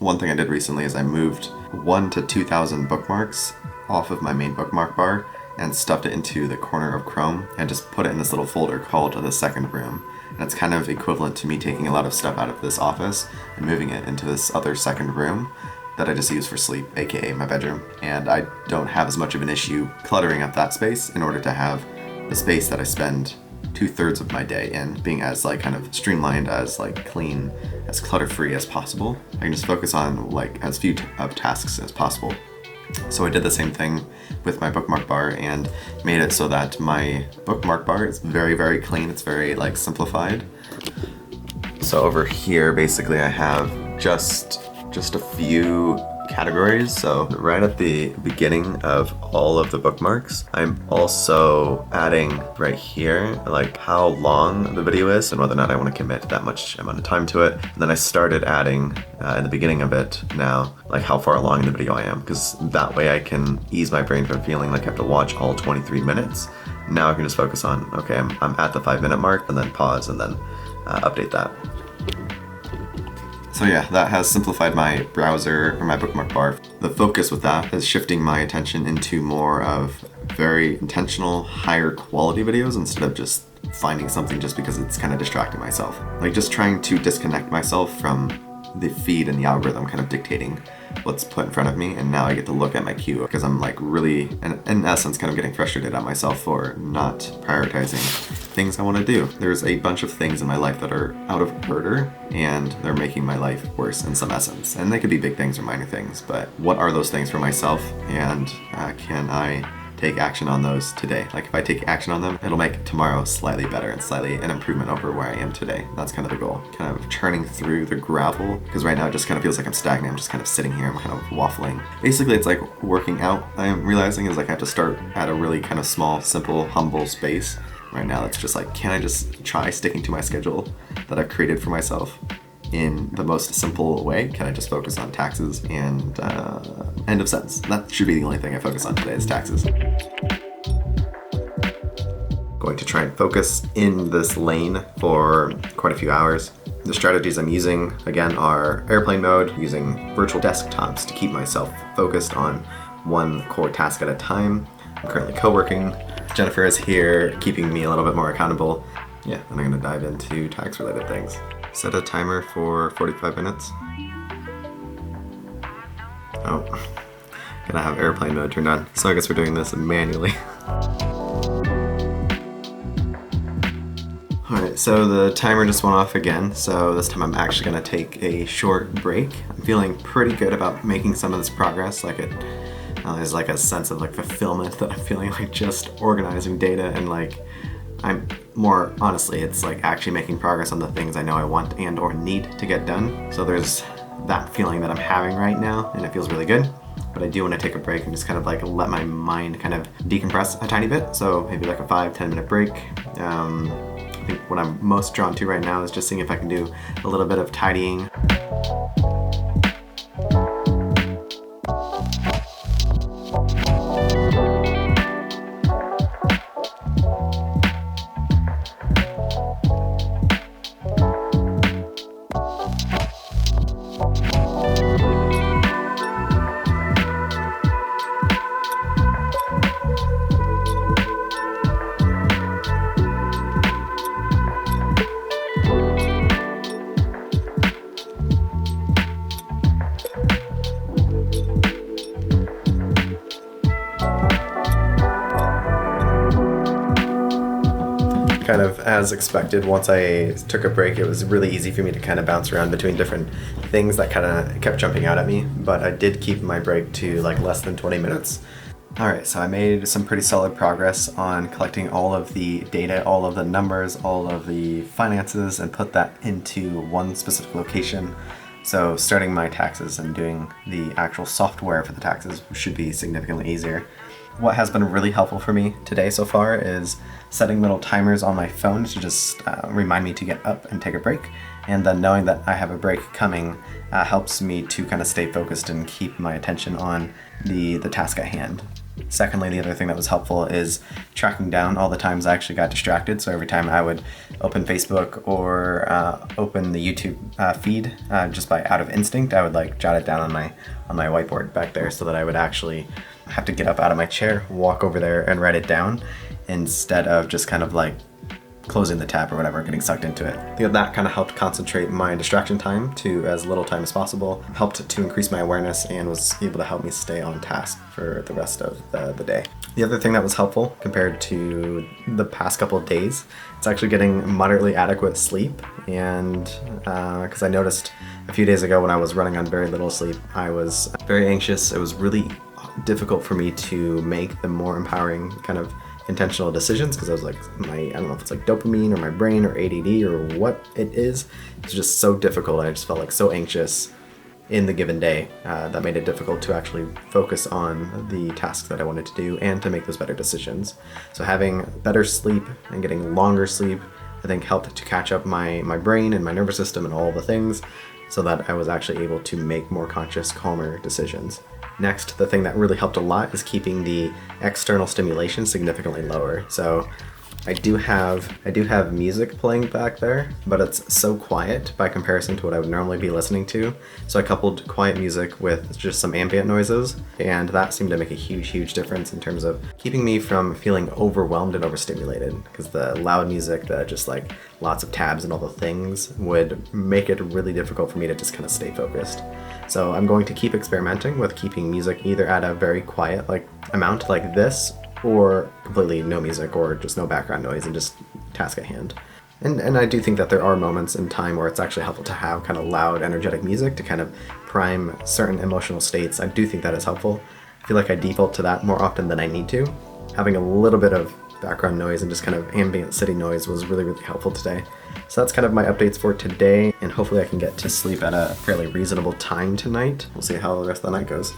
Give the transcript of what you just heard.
One thing I did recently is I moved 1 to 2,000 bookmarks off of my main bookmark bar and stuffed it into the corner of Chrome and just put it in this little folder called the second room. And it's kind of equivalent to me taking a lot of stuff out of this office and moving it into this other second room that I just use for sleep, aka my bedroom. And I don't have as much of an issue cluttering up that space in order to have the space that I spend 2/3 of my day in being as like kind of streamlined, as like clean, as clutter-free as possible. I can just focus on like as few of tasks as possible. So I did the same thing with my bookmark bar and made it so that my bookmark bar is very, very clean. It's very like simplified. So over here, basically I have just a few categories. So right at the beginning of all of the bookmarks, I'm also adding right here like how long the video is and whether or not I want to commit that much amount of time to it. And then I started adding in the beginning of it now like how far along in the video I am, because that way I can ease my brain from feeling like I have to watch all 23 minutes. Now I can just focus on, okay, I'm at the 5-minute mark, and then pause and then update that. So yeah, that has simplified my browser or my bookmark bar. The focus with that is shifting my attention into more of very intentional, higher quality videos instead of just finding something just because it's kind of distracting myself. Like just trying to disconnect myself from the feed and the algorithm kind of dictating what's put in front of me, and now I get to look at my queue because I'm like really, in essence, kind of getting frustrated at myself for not prioritizing things I want to do. There's a bunch of things in my life that are out of order and they're making my life worse in some essence. And they could be big things or minor things, but what are those things for myself, and can I take action on those today? Like if I take action on them, it'll make tomorrow slightly better and slightly an improvement over where I am today. That's kind of the goal. Kind of churning through the gravel, because right now it just kind of feels like I'm stagnant. I'm just kind of sitting here, I'm kind of waffling. Basically it's like working out. I'm realizing is like I have to start at a really kind of small, simple, humble space. Right now it's just like, can I just try sticking to my schedule that I've created for myself in the most simple way? Can I just focus on taxes and end of sentence? That should be the only thing I focus on today is taxes. Going to try and focus in this lane for quite a few hours. The strategies I'm using, again, are airplane mode, using virtual desktops to keep myself focused on one core task at a time. I'm currently co-working. Jennifer is here, keeping me a little bit more accountable. Yeah, and I'm gonna dive into tax-related things. Set a timer for 45 minutes. Oh, gotta have airplane mode turned on. So I guess we're doing this manually. Alright, so the timer just went off again, so this time I'm actually gonna take a short break. I'm feeling pretty good about making some of this progress. Like there's like a sense of like fulfillment that I'm feeling, like just organizing data, and like I'm more honestly, it's like actually making progress on the things I know I want and or need to get done. So there's that feeling that I'm having right now, and it feels really good. But I do want to take a break and just kind of like let my mind kind of decompress a tiny bit. So maybe like a 5-10 minute break. I think what I'm most drawn to right now is just seeing if I can do a little bit of tidying. Kind of as expected, once I took a break, it was really easy for me to kind of bounce around between different things that kind of kept jumping out at me, but I did keep my break to like less than 20 minutes. Alright, so I made some pretty solid progress on collecting all of the data, all of the numbers, all of the finances, and put that into one specific location. So starting my taxes and doing the actual software for the taxes should be significantly easier. What has been really helpful for me today so far is setting little timers on my phone to just remind me to get up and take a break. And then knowing that I have a break coming helps me to kind of stay focused and keep my attention on the task at hand. Secondly, the other thing that was helpful is tracking down all the times I actually got distracted. So every time I would open Facebook or open the YouTube feed, just by out of instinct, I would like jot it down on my whiteboard back there, so that I would actually have to get up out of my chair, walk over there, and write it down, instead of just kind of like closing the tab or whatever, getting sucked into it. That kind of helped concentrate my distraction time to as little time as possible, helped to increase my awareness, and was able to help me stay on task for the rest of the day. The other thing that was helpful compared to the past couple of days, it's actually getting moderately adequate sleep. And because I noticed a few days ago when I was running on very little sleep, I was very anxious. It was really difficult for me to make the more empowering kind of intentional decisions, because I was like, I don't know if it's like dopamine or my brain or ADD or what it is. It's just so difficult. I just felt like so anxious in the given day that made it difficult to actually focus on the tasks that I wanted to do and to make those better decisions. So having better sleep and getting longer sleep, I think, helped to catch up my brain and my nervous system and all the things, so that I was actually able to make more conscious, calmer decisions. Next, the thing that really helped a lot is keeping the external stimulation significantly lower. So I do have music playing back there, but it's so quiet by comparison to what I would normally be listening to. So I coupled quiet music with just some ambient noises, and that seemed to make a huge difference in terms of keeping me from feeling overwhelmed and overstimulated, because the loud music, the just like lots of tabs and all the things, would make it really difficult for me to just kind of stay focused. So I'm going to keep experimenting with keeping music either at a very quiet like amount like this, or completely no music or just no background noise and just task at hand. And I do think that there are moments in time where it's actually helpful to have kind of loud, energetic music to kind of prime certain emotional states. I do think that is helpful. I feel like I default to that more often than I need to. Having a little bit of background noise and just kind of ambient city noise was really helpful today. So that's kind of my updates for today, and hopefully I can get to sleep at a fairly reasonable time tonight. We'll see how the rest of the night goes.